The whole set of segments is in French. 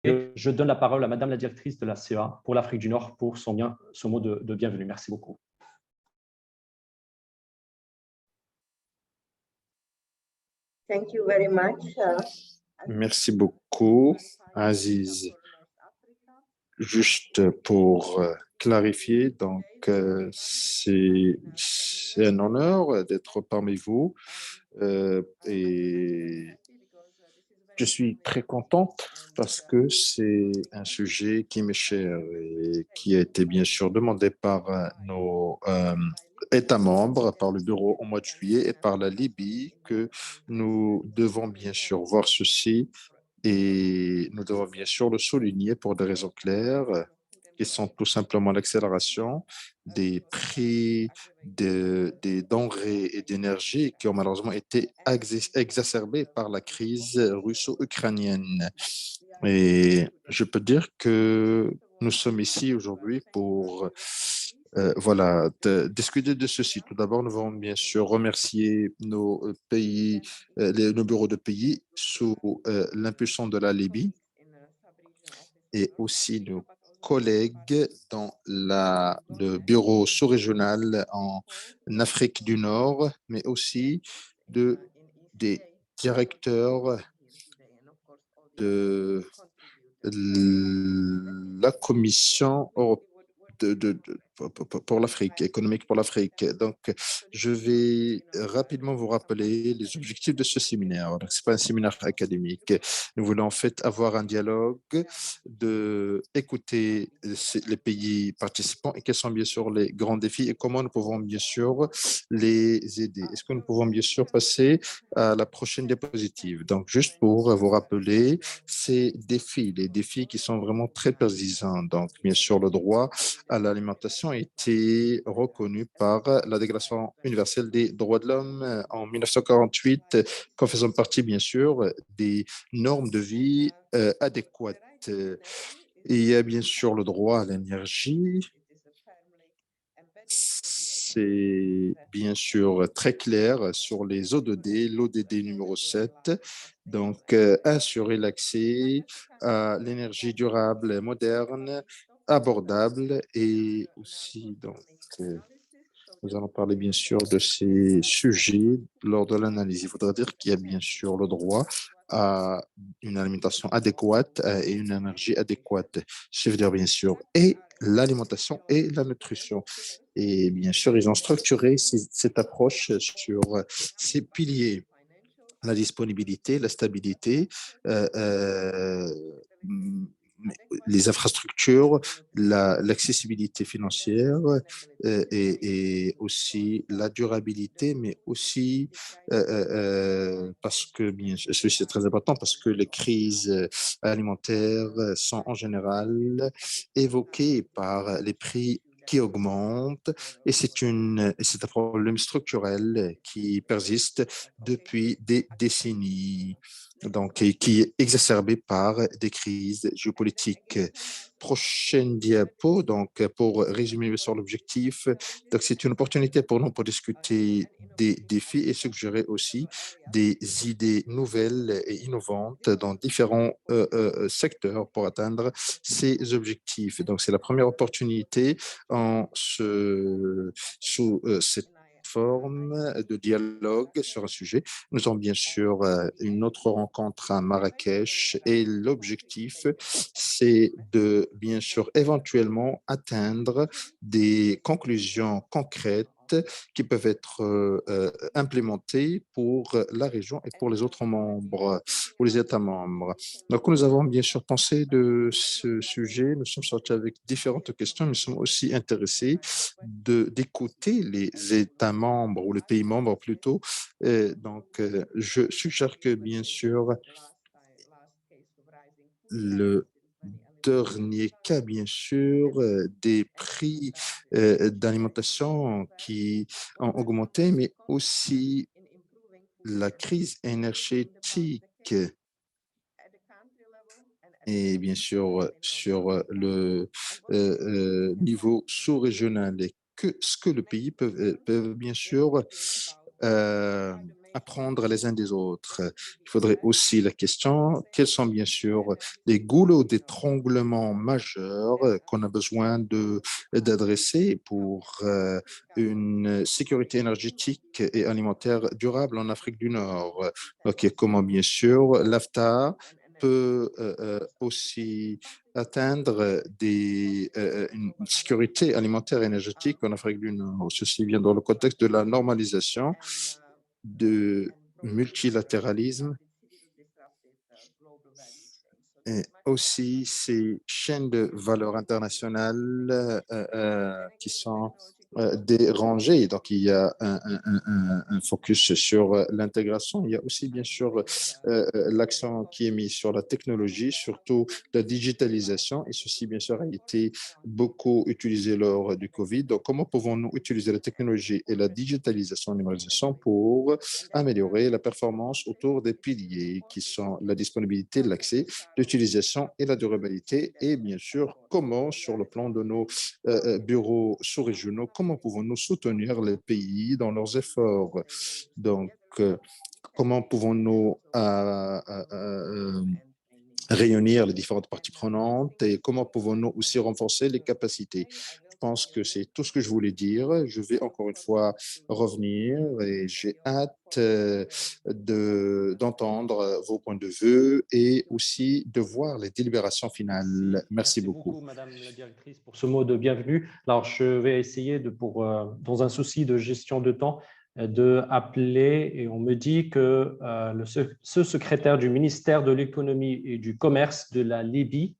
Je donne la parole à Madame la directrice de la CEA pour l'Afrique du Nord pour son mot de bienvenue. Merci beaucoup. Thank you very much. Merci beaucoup, Aziz. Juste pour clarifier, donc c'est un honneur d'être parmi vous et je suis très contente parce que c'est un sujet qui m'est cher et qui a été bien sûr demandé par nos États membres, par le bureau au mois de juillet et par la Libye, que nous devons bien sûr voir ceci et nous devons bien sûr le souligner pour des raisons claires qui sont tout simplement l'accélération des prix des denrées et d'énergie qui ont malheureusement été exacerbés par la crise russo-ukrainienne. Et je peux dire que nous sommes ici aujourd'hui pour voilà, discuter de ceci. Tout d'abord, nous allons bien sûr remercier nos pays, nos bureaux de pays sous l'impulsion de la Libye et aussi nos collègues dans le bureau sous-régional en Afrique du Nord, mais aussi des directeurs de la Commission européenne pour l'Afrique, économique pour l'Afrique. Donc, je vais rapidement vous rappeler les objectifs de ce séminaire. Ce n'est pas un séminaire académique. Nous voulons en fait avoir un dialogue, écouter les pays participants et quels sont bien sûr les grands défis et comment nous pouvons bien sûr les aider. Est-ce que nous pouvons bien sûr passer à la prochaine diapositive? Donc, juste pour vous rappeler ces défis, les défis qui sont vraiment très persistants. Donc, bien sûr, le droit à l'alimentation a été reconnue par la Déclaration universelle des droits de l'homme en 1948, comme faisant partie, bien sûr, des normes de vie adéquates. Et il y a bien sûr le droit à l'énergie. C'est bien sûr très clair sur les ODD, l'ODD numéro 7. Donc, assurer l'accès à l'énergie durable, moderne, abordable et aussi, donc, nous allons parler bien sûr de ces sujets lors de l'analyse. Il faudra dire qu'il y a bien sûr le droit à une alimentation adéquate et une énergie adéquate. Je veux dire bien sûr et l'alimentation et la nutrition. Et bien sûr, ils ont structuré cette approche sur ces piliers, la disponibilité, la stabilité, euh, euh, les infrastructures, l'accessibilité financière et aussi la durabilité, mais aussi parce que, bien sûr, ceci est très important, parce que les crises alimentaires sont en général évoquées par les prix qui augmentent et c'est un problème structurel qui persiste depuis des décennies, donc et qui est exacerbé par des crises géopolitiques. Prochaine diapo, donc pour résumer sur l'objectif, donc c'est une opportunité pour nous pour discuter des défis et suggérer aussi des idées nouvelles et innovantes dans différents secteurs pour atteindre ces objectifs. Donc c'est la première opportunité sous cette forme de dialogue sur un sujet. Nous avons bien sûr une autre rencontre à Marrakech et l'objectif, c'est de bien sûr éventuellement atteindre des conclusions concrètes qui peuvent être implémentées pour la région et pour les autres membres, pour les États membres. Donc, nous avons bien sûr pensé de ce sujet. Nous sommes sortis avec différentes questions. Nous sommes aussi intéressés d'écouter les États membres ou les pays membres plutôt. Donc, je suggère que bien sûr, le dernier cas, bien sûr, des prix d'alimentation qui ont augmenté, mais aussi la crise énergétique et bien sûr sur le niveau sous-régional et ce que le pays peut bien sûr apprendre les uns des autres. Il faudrait aussi la question, quels sont bien sûr les goulots d'étranglement majeurs qu'on a besoin d'adresser pour une sécurité énergétique et alimentaire durable en Afrique du Nord. Ok, comment bien sûr l'AFTA peut aussi atteindre une sécurité alimentaire et énergétique en Afrique du Nord. Ceci vient dans le contexte de la normalisation, de multilatéralisme et aussi ces chaînes de valeur internationales qui sont dérangées. Donc, il y a un focus sur l'intégration. Il y a aussi, bien sûr, l'accent qui est mis sur la technologie, surtout la digitalisation. Et ceci, bien sûr, a été beaucoup utilisé lors du Covid. Donc, comment pouvons-nous utiliser la technologie et la digitalisation et la numérisation pour améliorer la performance autour des piliers qui sont la disponibilité, l'accès, l'utilisation et la durabilité, et bien sûr, comment, sur le plan de nos bureaux sous-régionaux, comment pouvons-nous soutenir les pays dans leurs efforts. Donc, comment pouvons-nous réunir les différentes parties prenantes et comment pouvons-nous aussi renforcer les capacités. Je pense que c'est tout ce que je voulais dire. Je vais encore une fois revenir et j'ai hâte d'entendre vos points de vue et aussi de voir les délibérations finales. Merci beaucoup. Madame la directrice, pour ce mot de bienvenue. Alors, je vais essayer, dans un souci de gestion de temps, de appeler, et on me dit que ce secrétaire du ministère de l'économie et du commerce de la Libye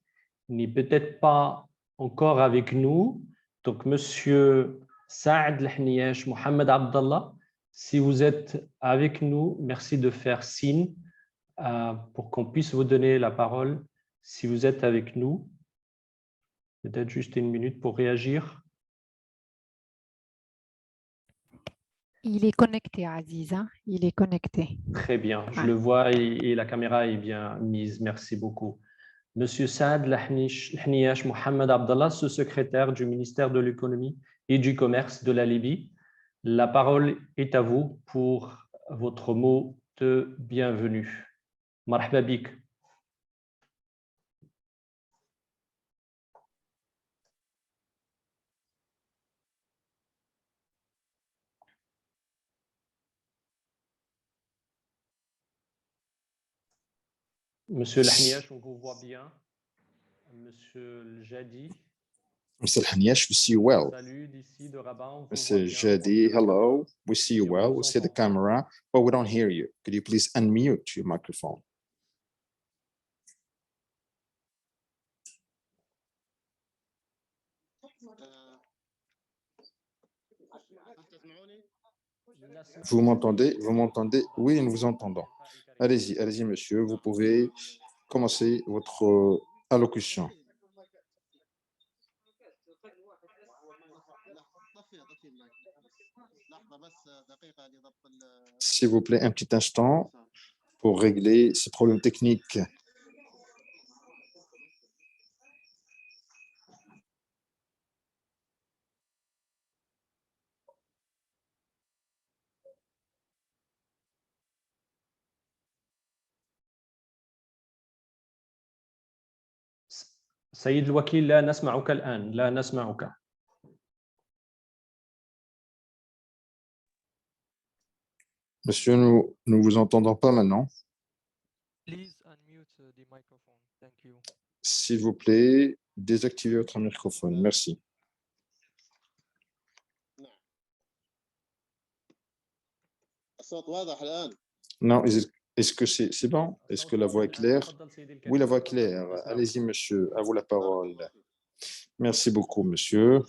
n'est peut-être pas encore avec nous. Donc, Monsieur Saad Lahniyash Mohamed Abdallah, si vous êtes avec nous, merci de faire signe pour qu'on puisse vous donner la parole si vous êtes avec nous. Peut-être juste une minute pour réagir. Il est connecté, Aziz, hein? Il est connecté. Très bien, je le vois et la caméra est bien mise. Merci beaucoup. Monsieur Saad Lahniyash Mohamed Abdallah, secrétaire du ministère de l'économie et du commerce de la Libye, la parole est à vous pour votre mot de bienvenue. Marhaba bik. Monsieur Lahniyash, on vous voit bien. Monsieur Jadi. Mr. Lahniyash, we see you well. Salut d'ici de Rabat, on vous Mr. voit bien. Jadi, hello. We see you well. We see the camera, but we don't hear you. Could you please unmute your microphone? Vous m'entendez? Vous m'entendez? Oui, nous vous entendons. Allez-y, allez-y, monsieur. Vous pouvez commencer votre allocution. S'il vous plaît, un petit instant pour régler ces problèmes techniques. سيد الوكيل لا نسمعك الآن لا نسمعك. Monsieur, nous ne vous entendons pas maintenant. S'il vous plaît, désactivez votre microphone. Merci. Non, est-ce que c'est bon? Est-ce que la voix est claire? Oui, la voix est claire. Allez-y, monsieur, à vous la parole. Merci beaucoup, monsieur.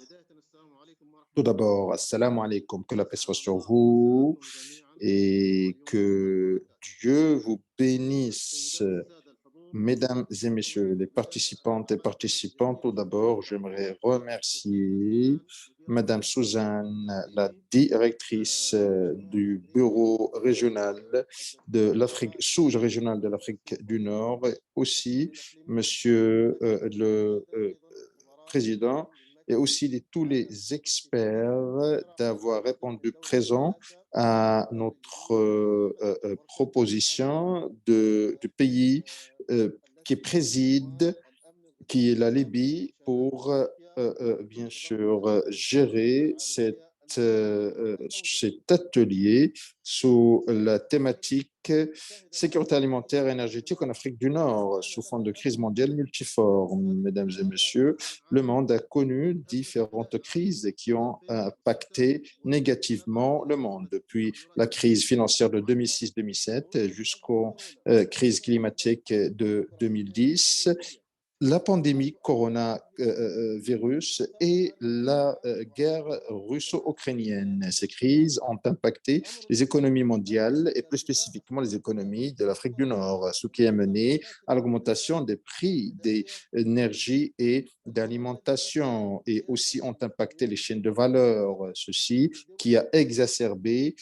Tout d'abord, assalamu alaikum, que la paix soit sur vous et que Dieu vous bénisse. Mesdames et messieurs, les participantes et participants, tout d'abord, j'aimerais remercier Madame Suzanne, la directrice du bureau régional de l'Afrique, sous-régional de l'Afrique du Nord, aussi Monsieur le président et aussi de tous les experts d'avoir répondu présent à notre proposition du pays qui préside, qui est la Libye, pour bien sûr gérer cet atelier sous la thématique sécurité alimentaire et énergétique en Afrique du Nord, sous fond de crise mondiale multiforme. Mesdames et messieurs, le monde a connu différentes crises qui ont impacté négativement le monde, depuis la crise financière de 2006-2007 jusqu'aux crises climatiques de 2010, la pandémie coronavirus et la guerre russo-ukrainienne. Ces crises ont impacté les économies mondiales et plus spécifiquement les économies de l'Afrique du Nord, ce qui a mené à l'augmentation des prix des énergies et d'alimentation, et aussi ont impacté les chaînes de valeur, ceci qui a exacerbé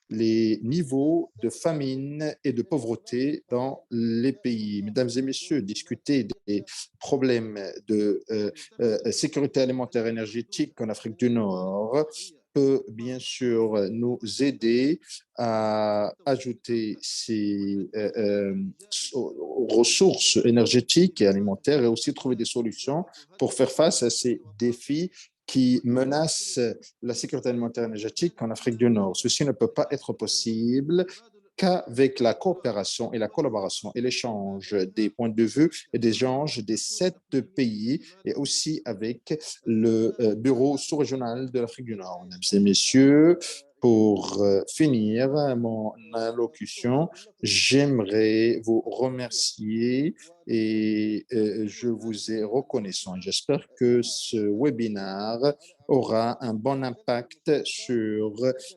les niveaux de famine et de pauvreté dans les pays. Mesdames et messieurs, discuter des problèmes de sécurité alimentaire et énergétique en Afrique du Nord peut bien sûr nous aider à ajouter ces ressources énergétiques et alimentaires et aussi trouver des solutions pour faire face à ces défis qui menacent la sécurité alimentaire et énergétique en Afrique du Nord. Ceci ne peut pas être possible qu'avec la coopération et la collaboration et l'échange des points de vue et des échanges des 7 pays et aussi avec le bureau sous-régional de l'Afrique du Nord. Mesdames et messieurs, pour finir mon allocution, j'aimerais vous remercier et je vous ai reconnaissant. J'espère que ce webinaire aura un bon impact sur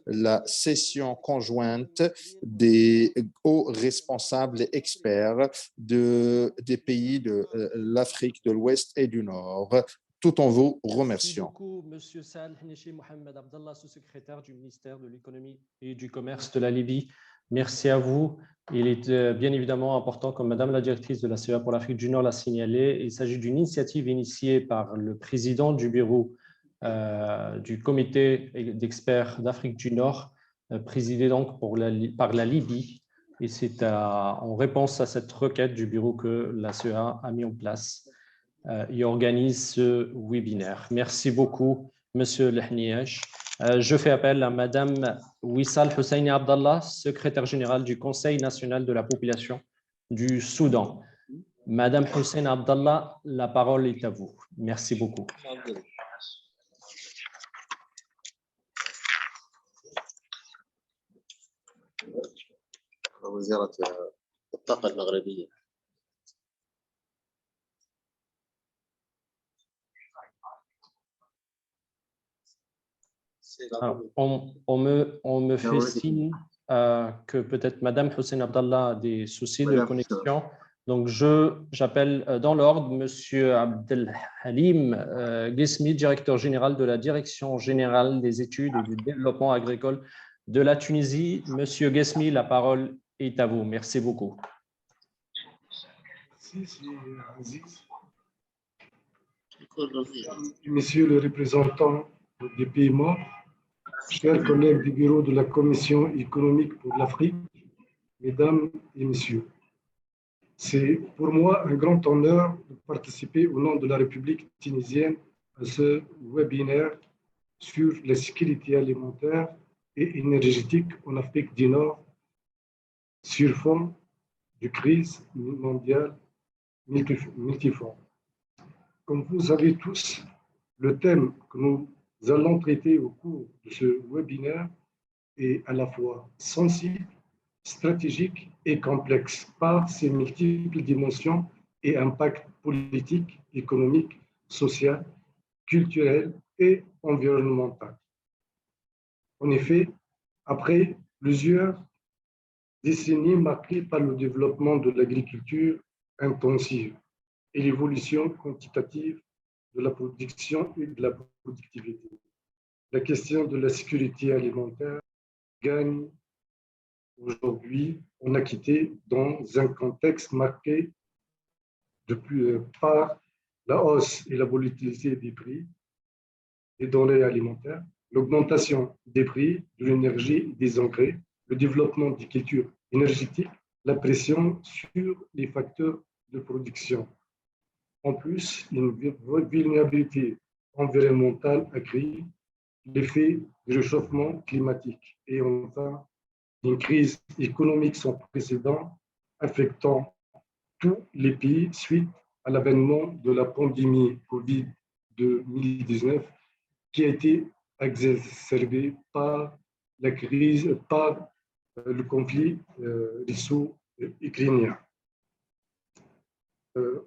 la session conjointe des hauts responsables et experts des pays de l'Afrique de l'Ouest et du Nord, tout en vous Merci remerciant. beaucoup, Monsieur Saleh Nechi Mohamed Abdallah, sous-secrétaire du ministère de l'Économie et du Commerce de la Libye. Merci à vous. Il est bien évidemment important, comme Madame la directrice de la CEA pour l'Afrique du Nord l'a signalé, il s'agit d'une initiative initiée par le président du bureau du comité d'experts d'Afrique du Nord, présidé donc par la Libye. Et c'est en réponse à cette requête du bureau que la CEA a mis en place et organise ce webinaire. Merci beaucoup, Monsieur Lehniach. Je fais appel à Madame Wissal Husseini Abdallah, secrétaire générale du Conseil national de la population du Soudan. Madame Hussein Abdallah, la parole est à vous. Merci beaucoup. وزارة الطاقة المغربية. Alors, on me fait signe que peut-être Madame Hussein Abdallah a des soucis de connexion. Donc, j'appelle dans l'ordre Monsieur Abdelhalim Ghesmi, directeur général de la Direction générale des études et du développement agricole de la Tunisie. Monsieur Ghesmi, la parole est à vous. Merci beaucoup. Monsieur le représentant des pays membres, chers collègues du bureau de la Commission économique pour l'Afrique, mesdames et messieurs, c'est pour moi un grand honneur de participer au nom de la République tunisienne à ce webinaire sur la sécurité alimentaire et énergétique en Afrique du Nord sur fond de crise mondiale multiforme. Comme vous savez tous, le thème que nous allons traiter au cours de ce webinaire est à la fois sensible, stratégique et complexe par ses multiples dimensions et impacts politiques, économiques, sociaux, culturels et environnementaux. En effet, après plusieurs décennies marquées par le développement de l'agriculture intensive et l'évolution quantitative de la production et de la productivité, la question de la sécurité alimentaire gagne aujourd'hui en Aquitaine dans un contexte marqué par la hausse et la volatilité des prix, des denrées alimentaires, l'augmentation des prix de l'énergie et des engrais, le développement des cultures énergétiques, la pression sur les facteurs de production. En plus, une vulnérabilité environnementale accrue, l'effet du réchauffement climatique et enfin une crise économique sans précédent affectant tous les pays suite à l'avènement de la pandémie Covid-19 qui a été exacerbée par la crise, par le conflit russo-ukrainien.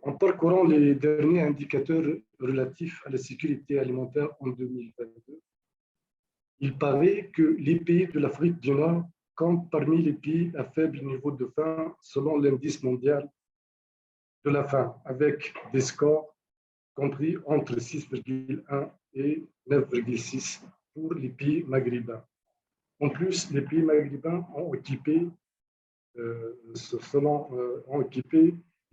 En parcourant les derniers indicateurs relatifs à la sécurité alimentaire en 2022, il paraît que les pays de l'Afrique du Nord comptent parmi les pays à faible niveau de faim selon l'indice mondial de la faim, avec des scores compris entre 6,1 et 9,6 pour les pays maghrébins. En plus, les pays maghrébins ont occupé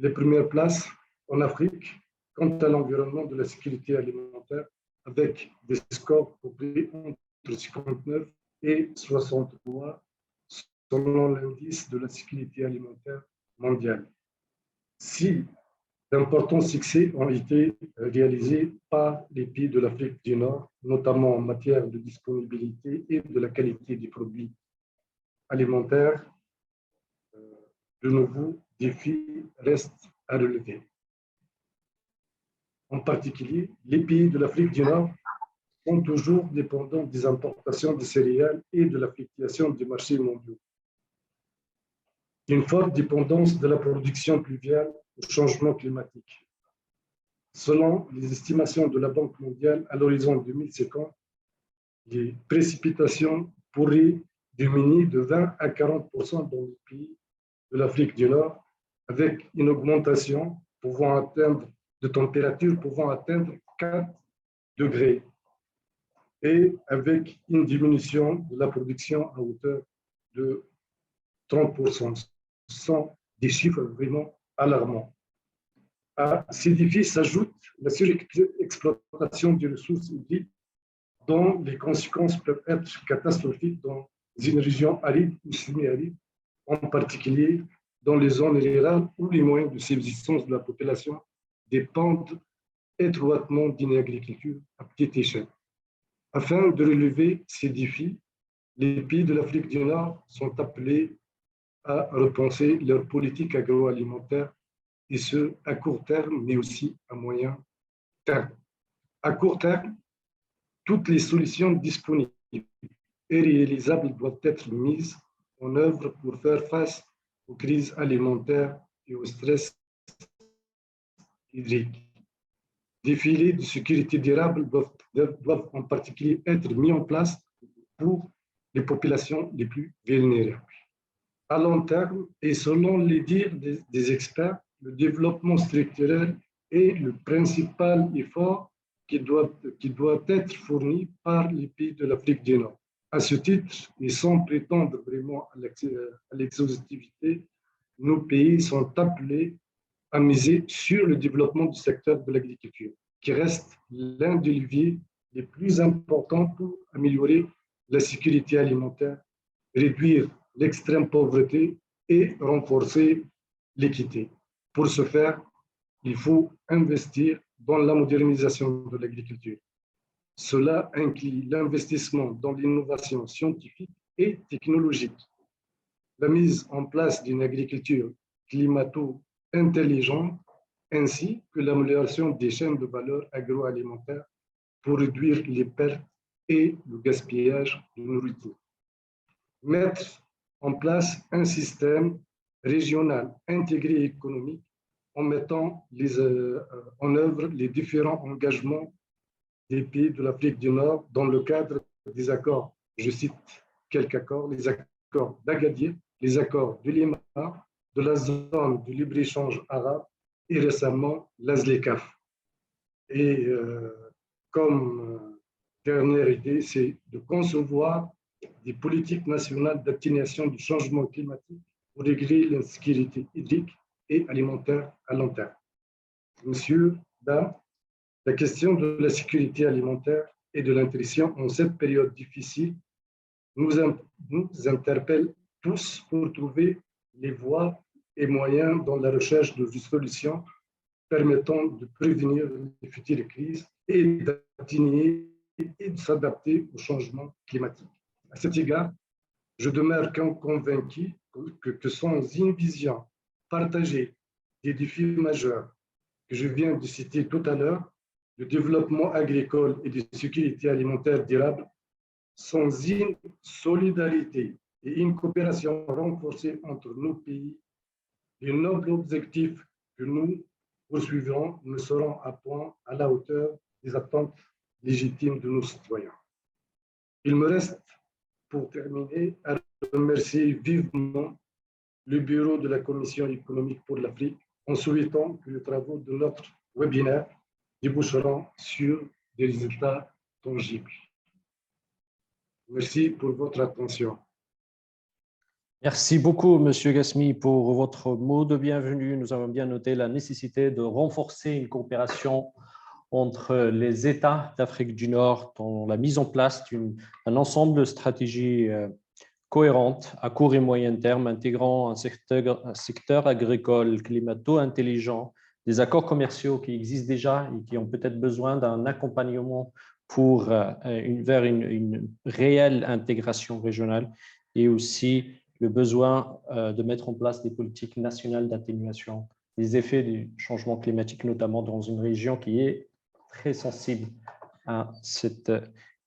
les premières places en Afrique quant à l'environnement de la sécurité alimentaire, avec des scores compris entre 59 et 63 selon l'indice de la sécurité alimentaire mondiale. Si d'importants succès ont été réalisés par les pays de l'Afrique du Nord, notamment en matière de disponibilité et de la qualité des produits alimentaires, de nouveaux défis restent à relever. En particulier, les pays de l'Afrique du Nord sont toujours dépendants des importations de céréales et de la fluctuation des marchés mondiaux. Une forte dépendance de la production pluviale au changement climatique. Selon les estimations de la Banque mondiale, à l'horizon 2050, les précipitations pourraient diminuer de 20 à 40% dans les pays de l'Afrique du Nord, avec une augmentation de température pouvant atteindre 4 degrés et avec une diminution de la production à hauteur de 30%. Ce sont des chiffres vraiment alarmants. À ces défis s'ajoute la surexploitation des ressources hydriques dont les conséquences peuvent être catastrophiques dans une région aride ou semi-aride, en particulier dans les zones rurales où les moyens de subsistance de la population dépendent étroitement d'une agriculture à petite échelle. Afin de relever ces défis, les pays de l'Afrique du Nord sont appelés à repenser leur politique agroalimentaire, et ce, à court terme, mais aussi à moyen terme. À court terme, toutes les solutions disponibles et réalisables doivent être mises en œuvre pour faire face aux crises alimentaires et au stress hydrique. Des filets de sécurité durable doivent en particulier être mis en place pour les populations les plus vulnérables. À long terme, et selon les dires des experts, le développement structurel est le principal effort qui doit être fourni par les pays de l'Afrique du Nord. À ce titre, et sans prétendre vraiment à l'exhaustivité, nos pays sont appelés à miser sur le développement du secteur de l'agriculture, qui reste l'un des leviers les plus importants pour améliorer la sécurité alimentaire, réduire l'extrême pauvreté et renforcer l'équité. Pour ce faire, il faut investir dans la modernisation de l'agriculture. Cela inclut l'investissement dans l'innovation scientifique et technologique, la mise en place d'une agriculture climato-intelligente, ainsi que l'amélioration des chaînes de valeur agroalimentaire pour réduire les pertes et le gaspillage de nourriture. Mettre en place un système régional intégré économique en mettant en œuvre les différents engagements des pays de l'Afrique du Nord dans le cadre des accords, je cite quelques accords, les accords d'Agadir, les accords de Lima, de la zone de libre-échange arabe et récemment l'ASLECAF. Et comme dernière idée, c'est de concevoir des politiques nationales d'atténuation du changement climatique pour régler l'insécurité hydrique et alimentaire à long terme. Monsieur, dames, la question de la sécurité alimentaire et de l'intuition en cette période difficile nous interpelle tous pour trouver les voies et moyens dans la recherche de solutions permettant de prévenir les futures crises et d'atténuer et de s'adapter au changement climatique. À cet égard, je demeure convaincu que sans une vision partagée des défis majeurs que je viens de citer tout à l'heure, le développement agricole et de sécurité alimentaire durable, sans une solidarité et une coopération renforcée entre nos pays, les nobles objectifs que nous poursuivrons ne seront à point à la hauteur des attentes légitimes de nos citoyens. Il me reste, pour terminer, à remercier vivement le bureau de la Commission économique pour l'Afrique en souhaitant que les travaux de notre webinaire déboucheront sur des résultats tangibles. Merci pour votre attention. Merci beaucoup, Monsieur Ghasmi, pour votre mot de bienvenue. Nous avons bien noté la nécessité de renforcer une coopération entre les États d'Afrique du Nord dans la mise en place d'un ensemble de stratégies cohérentes à court et moyen terme, intégrant un secteur agricole climato-intelligent, des accords commerciaux qui existent déjà et qui ont peut-être besoin d'un accompagnement vers une réelle intégration régionale, et aussi le besoin de mettre en place des politiques nationales d'atténuation des effets du changement climatique, notamment dans une région qui est très sensible à cette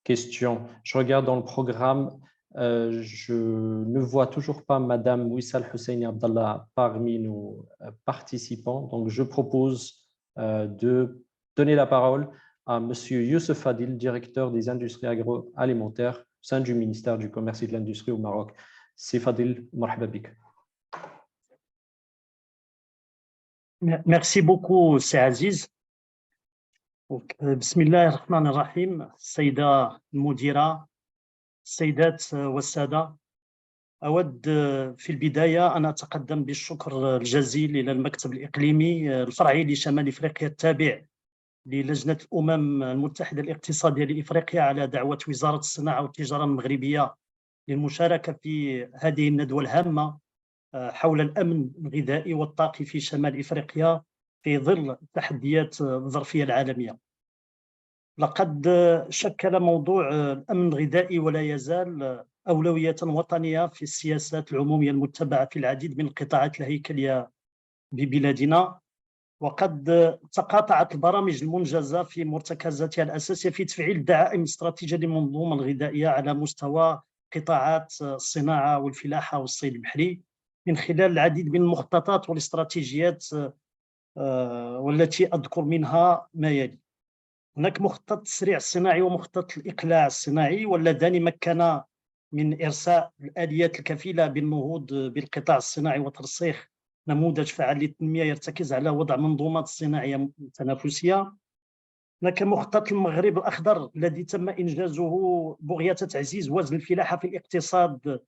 question. Je regarde dans le programme, je ne vois toujours pas Madame Wissal Husseini Abdallah parmi nos participants, donc je propose de donner la parole à Monsieur Youssef Adil, directeur des industries agroalimentaires au sein du ministère du Commerce et de l'Industrie au Maroc. C'est Fadil, marhaba bik. Merci beaucoup, c'est Aziz. بسم الله الرحمن الرحيم. السيدة المديرة، السيدات والسادة، أود في البداية أن أتقدم بالشكر الجزيل إلى المكتب الإقليمي الفرعي لشمال إفريقيا التابع للجنة الأمم المتحدة الاقتصادية لإفريقيا على دعوة وزارة الصناعة والتجارة المغربية للمشاركة في هذه الندوة الهامة حول الأمن الغذائي والطاقي في شمال إفريقيا في ظل التحديات الظرفية العالمية. لقد شكل موضوع الأمن الغذائي ولا يزال أولوية وطنية في السياسات العمومية المتبعة في العديد من القطاعات الهيكلية ببلادنا، وقد تقاطعت البرامج المنجزة في مرتكزاتها الأساسية في تفعيل الدعائم الاستراتيجية للمنظومة الغذائية على مستوى قطاعات الصناعة والفلاحة والصيد البحري من خلال العديد من المخططات والاستراتيجيات والتي أذكر منها ما يلي. هناك مخطط التسريع الصناعي ومخطط الإقلاع الصناعي، واللذان مكنا من إرساء الآليات الكفيلة بالنهوض بالقطاع الصناعي وترسيخ نموذج فعال للتنمية يرتكز على وضع منظومات صناعية تنافسية. هناك مخطط المغرب الأخضر الذي تم إنجازه بغية تعزيز وزن الفلاحة في الاقتصاد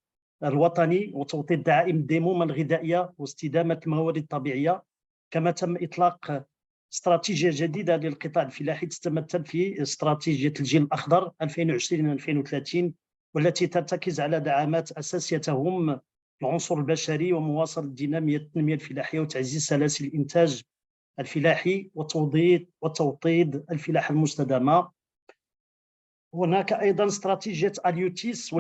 الوطني وتوطيد دعائم الديمومة الغذائية واستدامة الموارد الطبيعية. كما تم إطلاق استراتيجية جديدة للقطاع الفلاحي تتمثل في استراتيجية الجيل الأخضر 2020-2030، والتي ترتكز على دعامات أساسية هم العنصر البشري ومواصلة دينامية التنمية الفلاحية وتعزيز سلاسل الإنتاج الفلاحي وتوطيد الفلاحة المستدامة. هناك أيضا استراتيجية أليوتيس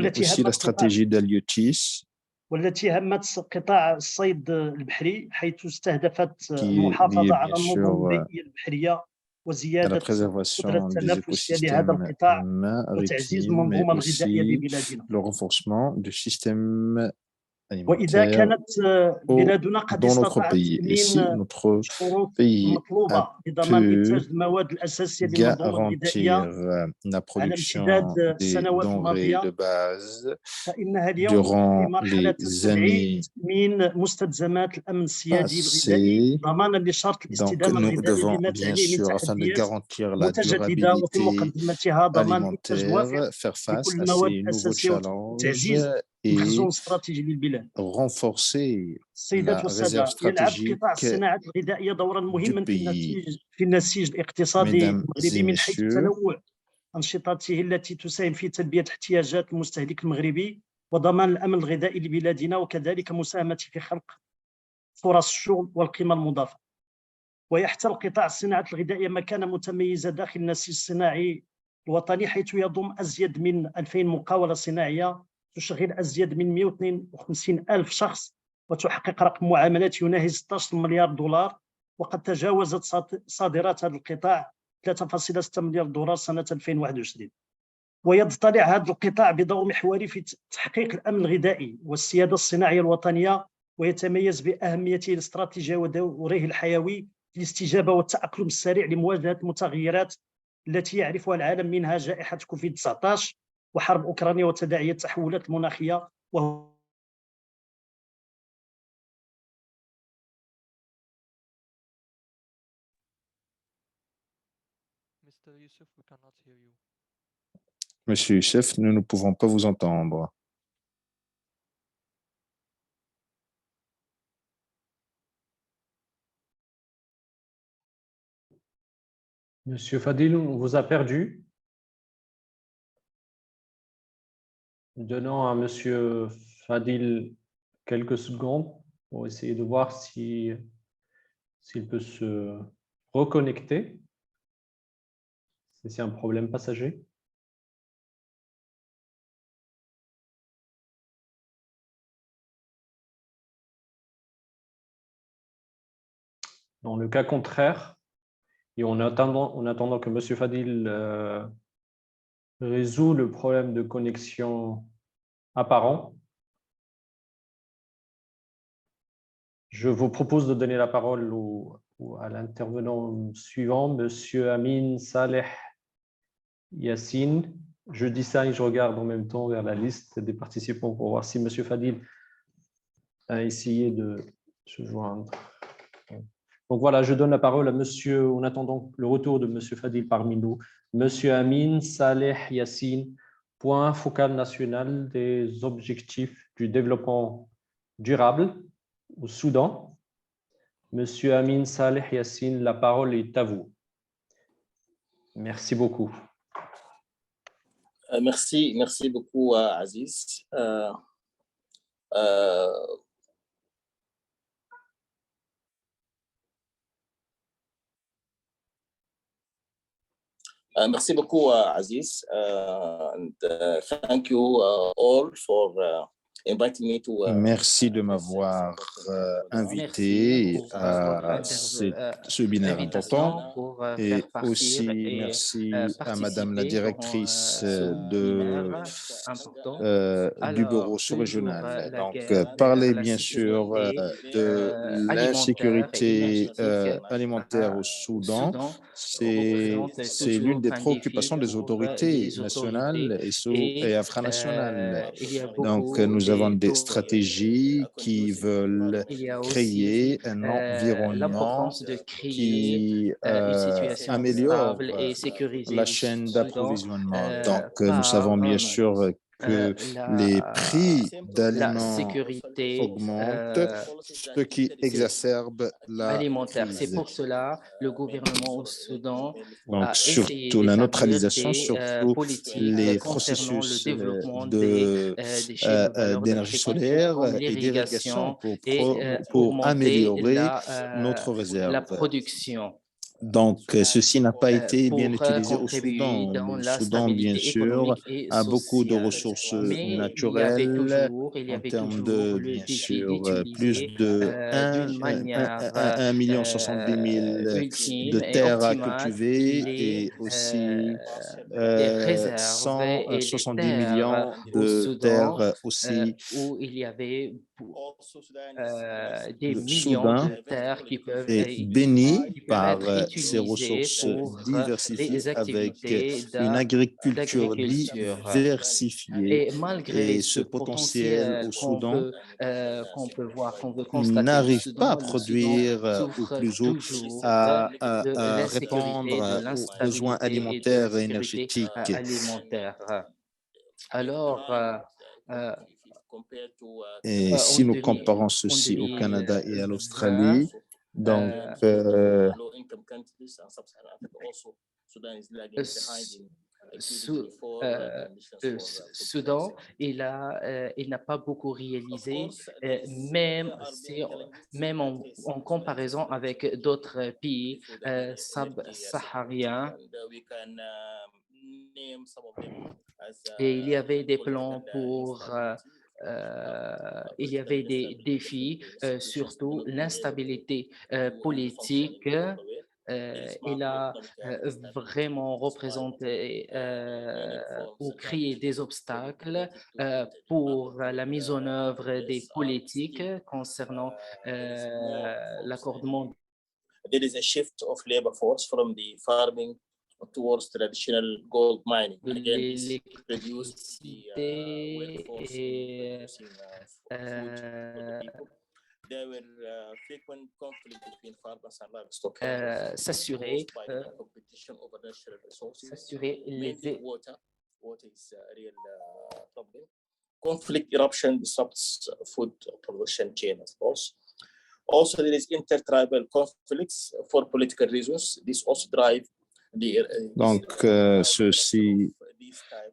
والتي همت قطاع الصيد البحري، حيث استهدفت المحافظة على النظم البيئية البحرية وزيادة القدرة التنافسية لهذا القطاع وتعزيز المنظومة الغذائية ببلادنا. وإذا كانت بلادنا قد استطاعت تأمين الشروط المطلوبة لضمان إنتاج المواد الأساسية للمنظومة الغذائية على امتداد السنوات الماضية، فإنها اليوم في مرحلة تبعيد تأمين مستلزمات الأمن السيادي الغذائي ضمانا لشرط الاستدامة الغذائية بما تعنيه من تحديات متجددة، وفي مقدمتها ضمان إنتاج وافر لكل المواد الأساسية وتعزيز المخزون الاستراتيجي للبلاد. السيدات والسادة، يلعب قطاع الصناعة الغذائية دورا مهما في النسيج الاقتصادي المغربي من حيث التنوع أنشطته التي تساهم في تلبية احتياجات المستهلك المغربي وضمان الأمن الغذائي لبلادنا، وكذلك مساهمته في خلق فرص الشغل والقيمة المضافة. ويحتل قطاع الصناعة الغذائية مكانة متميزة داخل النسيج الصناعي الوطني، حيث يضم أزيد من 2000 مقاولة صناعية تشغل أزيد من 152 ألف شخص، وتحقق رقم معاملات يناهز 16 مليار دولار، وقد تجاوزت صادرات هذا القطاع 3.6 مليار دولار سنة 2021. ويضطلع هذا القطاع بدور محوري في تحقيق الأمن الغذائي والسيادة الصناعية الوطنية، ويتميز بأهميته الاستراتيجية ودوره الحيوي في الاستجابة والتأقلم السريع لمواجهة المتغيرات التي يعرفها العالم، منها جائحة كوفيد-19 وحرب أوكرانيا وتداعيات التحولات المناخية. Monsieur Youssef, nous ne pouvons pas vous entendre. Monsieur Fadil, on vous a perdu. Donnons à Monsieur Fadil quelques secondes pour essayer de voir s'il peut se reconnecter. C'est un problème passager. Dans le cas contraire, et en attendant que Monsieur Fadil résout le problème de connexion apparent, je vous propose de donner la parole à l'intervenant suivant, Monsieur Amin Saleh Yassine. Je dis ça et je regarde en même temps vers la liste des participants pour voir si Monsieur Fadil a essayé de se joindre. Donc voilà, je donne la parole à Monsieur, en attendant le retour de Monsieur Fadil parmi nous, Monsieur Amin Saleh Yassine, point focal national des objectifs du développement durable au Soudan. Monsieur Amin Saleh Yassine, la parole est à vous. Merci beaucoup. Merci beaucoup, Aziz. Merci beaucoup, Aziz, and thank you all for inviting me to. Merci de m'avoir invité à ce webinaire important, et aussi merci à Madame la directrice du bureau sous-régional. Donc, parler bien sûr de l'insécurité alimentaire au Soudan, c'est l'une des préoccupations des autorités nationales et infranationales. Donc, nous avons des stratégies qui veulent créer un environnement qui améliore la chaîne d'approvisionnement. Donc, nous savons bien sûr que les prix d'aliments augmentent, ce qui exacerbe la alimentaire. C'est crise. pour cela le gouvernement au Soudan Donc, surtout la neutralisation, surtout les processus d'énergie solaire et d'irrigation pour améliorer notre réserve. La production. Donc, ceci n'a pas été bien utilisé au Soudan. Le Soudan, bien sûr, a beaucoup de ressources naturelles en termes de, bien sûr, plus de 1,62 million de terres à cultiver et aussi 170 millions de terres aussi. Où il y avait des millions de terres qui peuvent être béni par ces ressources diversifiées avec une agriculture diversifiée, et ce potentiel au Soudan n'arrive pas à produire ou plutôt à répondre aux besoins alimentaires et énergétiques. Alors, et si nous comparons ceci au Canada et à l'Australie, donc Soudan, il n'a pas beaucoup réalisé, même en comparaison avec d'autres pays sahariens. Et il y avait des plans pour, il y avait des défis, surtout l'instabilité politique. Il a vraiment représenté ou créé des obstacles pour la mise en œuvre des politiques concernant l'accordement. There is a shift of labor force from the farming towards traditional gold mining. De Again, this reduced the l'électricité workforce et producing food for the people. There were frequent conflicts between farmers and livestock s'assurer caused by the competition over natural resources. les Mainly water. Water is a real problem. Conflict eruption disrupts food production chain, of course. Also, there is intertribal conflicts for political reasons. This also drive the. Donc,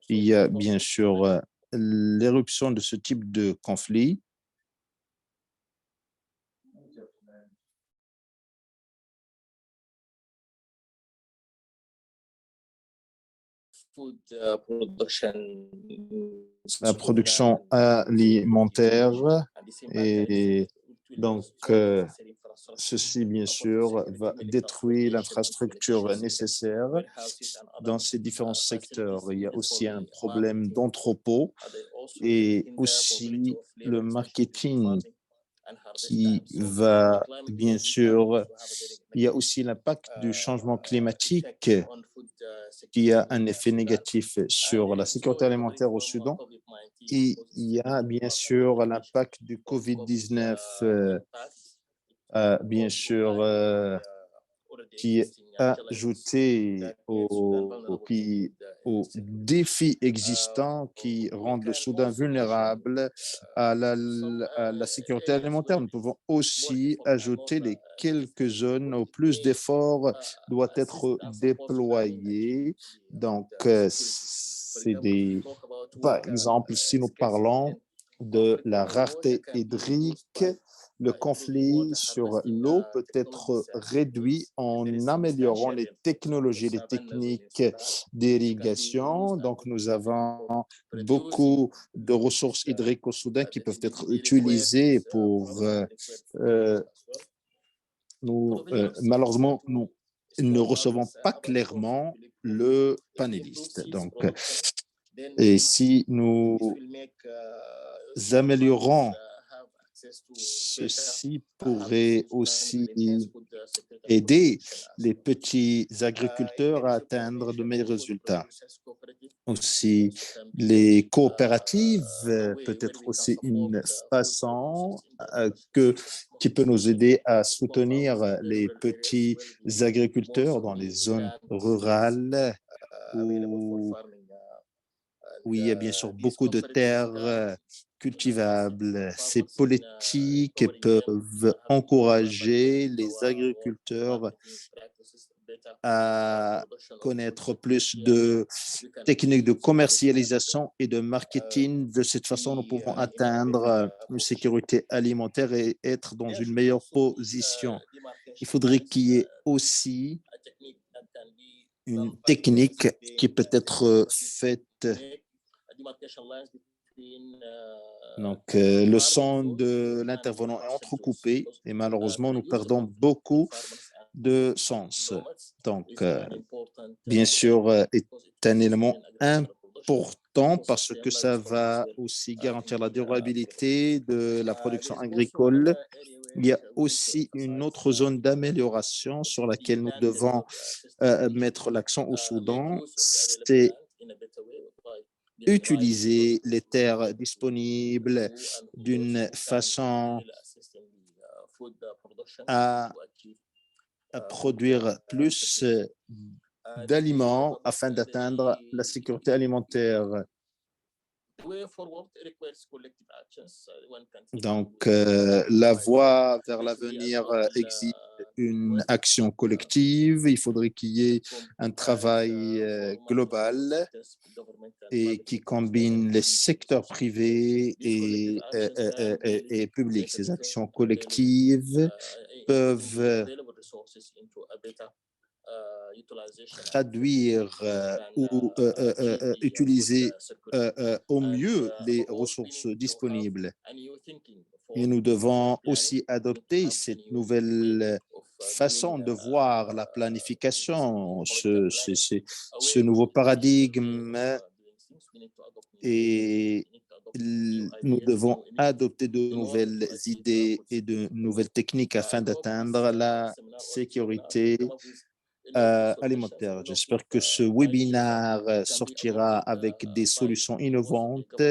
il y a bien sûr l'éruption de ce type de conflit. Food production. La production alimentaire et donc ceci bien sûr va détruire l'infrastructure nécessaire dans ces différents secteurs. Il y a aussi un problème d'entrepôt et aussi le marketing qui va bien sûr, il y a aussi l'impact du changement climatique qui a un effet négatif sur la sécurité alimentaire au Soudan. Et il y a bien sûr l'impact du Covid-19, bien sûr, qui est ajouté aux défis existants qui rendent le Soudan vulnérable à la sécurité alimentaire. Nous pouvons aussi ajouter les quelques zones où plus d'efforts doivent être déployés. Donc, par exemple, si nous parlons de la rareté hydrique, le conflit sur l'eau peut être réduit en améliorant les technologies, les techniques d'irrigation. Donc, nous avons beaucoup de ressources hydriques au Soudan qui peuvent être utilisées pour... malheureusement, nous ne recevons pas clairement le panéliste. Donc, et si nous améliorons ceci pourrait aussi aider les petits agriculteurs à atteindre de meilleurs résultats. Aussi, les coopératives peut être aussi une façon qui peut nous aider à soutenir les petits agriculteurs dans les zones rurales où il y a bien sûr beaucoup de terres cultivables. Ces politiques peuvent encourager les agriculteurs à connaître plus de techniques de commercialisation et de marketing. De cette façon, nous pouvons atteindre une sécurité alimentaire et être dans une meilleure position. Il faudrait qu'il y ait aussi une technique qui peut être faite. Donc, le son de l'intervenant est entrecoupé et malheureusement, nous perdons beaucoup de sens. Donc, bien sûr, est un élément important parce que ça va aussi garantir la durabilité de la production agricole. Il y a aussi une autre zone d'amélioration sur laquelle nous devons mettre l'accent au Soudan, c'est utiliser les terres disponibles d'une façon à produire plus d'aliments afin d'atteindre la sécurité alimentaire. The way forward requires collective actions. One country Donc, la voie vers l'avenir exige une action collective. Il faudrait qu'il y ait un travail global et qui combine les secteurs privés et publics. Ces actions collectives peuvent traduire ou utiliser au mieux les ressources disponibles. Et nous devons aussi adopter cette nouvelle façon de voir la planification, ce nouveau paradigme, et nous devons adopter de nouvelles idées et de nouvelles techniques afin d'atteindre la sécurité alimentaire. J'espère que ce webinaire sortira avec des solutions innovantes,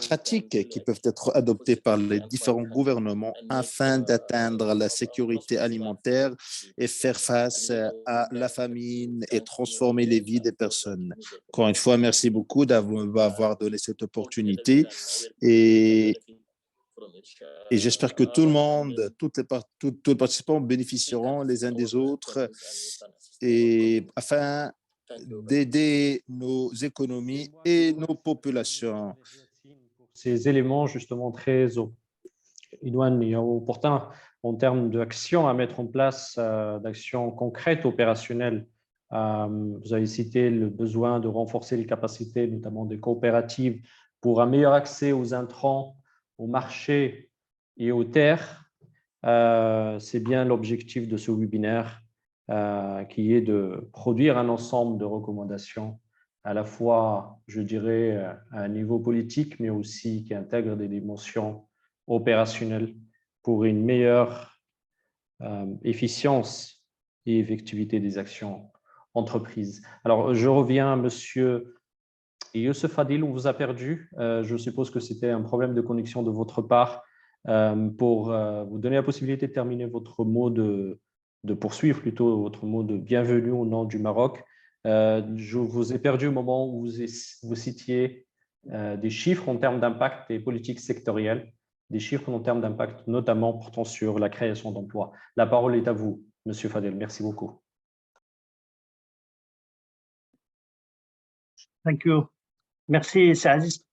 pratiques qui peuvent être adoptées par les différents gouvernements afin d'atteindre la sécurité alimentaire et faire face à la famine et transformer les vies des personnes. Encore une fois, merci beaucoup d'avoir donné cette opportunité et j'espère que tout le monde, tous les participants bénéficieront les uns des autres et afin d'aider nos économies et nos populations. Ces éléments justement très idoines et opportuns en termes d'actions à mettre en place, d'actions concrètes, opérationnelles. Vous avez cité le besoin de renforcer les capacités, notamment des coopératives, pour un meilleur accès aux intrants, aux marchés et aux terres. C'est bien l'objectif de ce webinaire, qui est de produire un ensemble de recommandations, à la fois, je dirais, à un niveau politique, mais aussi qui intègrent des dimensions opérationnelles pour une meilleure efficience et effectivité des actions entreprises. Alors, je reviens à Monsieur Youssef Adil, on vous a perdu. Je suppose que c'était un problème de connexion de votre part. Pour vous donner la possibilité de terminer votre mot de poursuivre plutôt votre mot de bienvenue au nom du Maroc. Je vous ai perdu au moment où vous citiez des chiffres en termes d'impact des politiques sectorielles, des chiffres en termes d'impact notamment portant sur la création d'emplois. La parole est à vous, Monsieur Fadel. Merci beaucoup. Thank you. Merci, Saadis.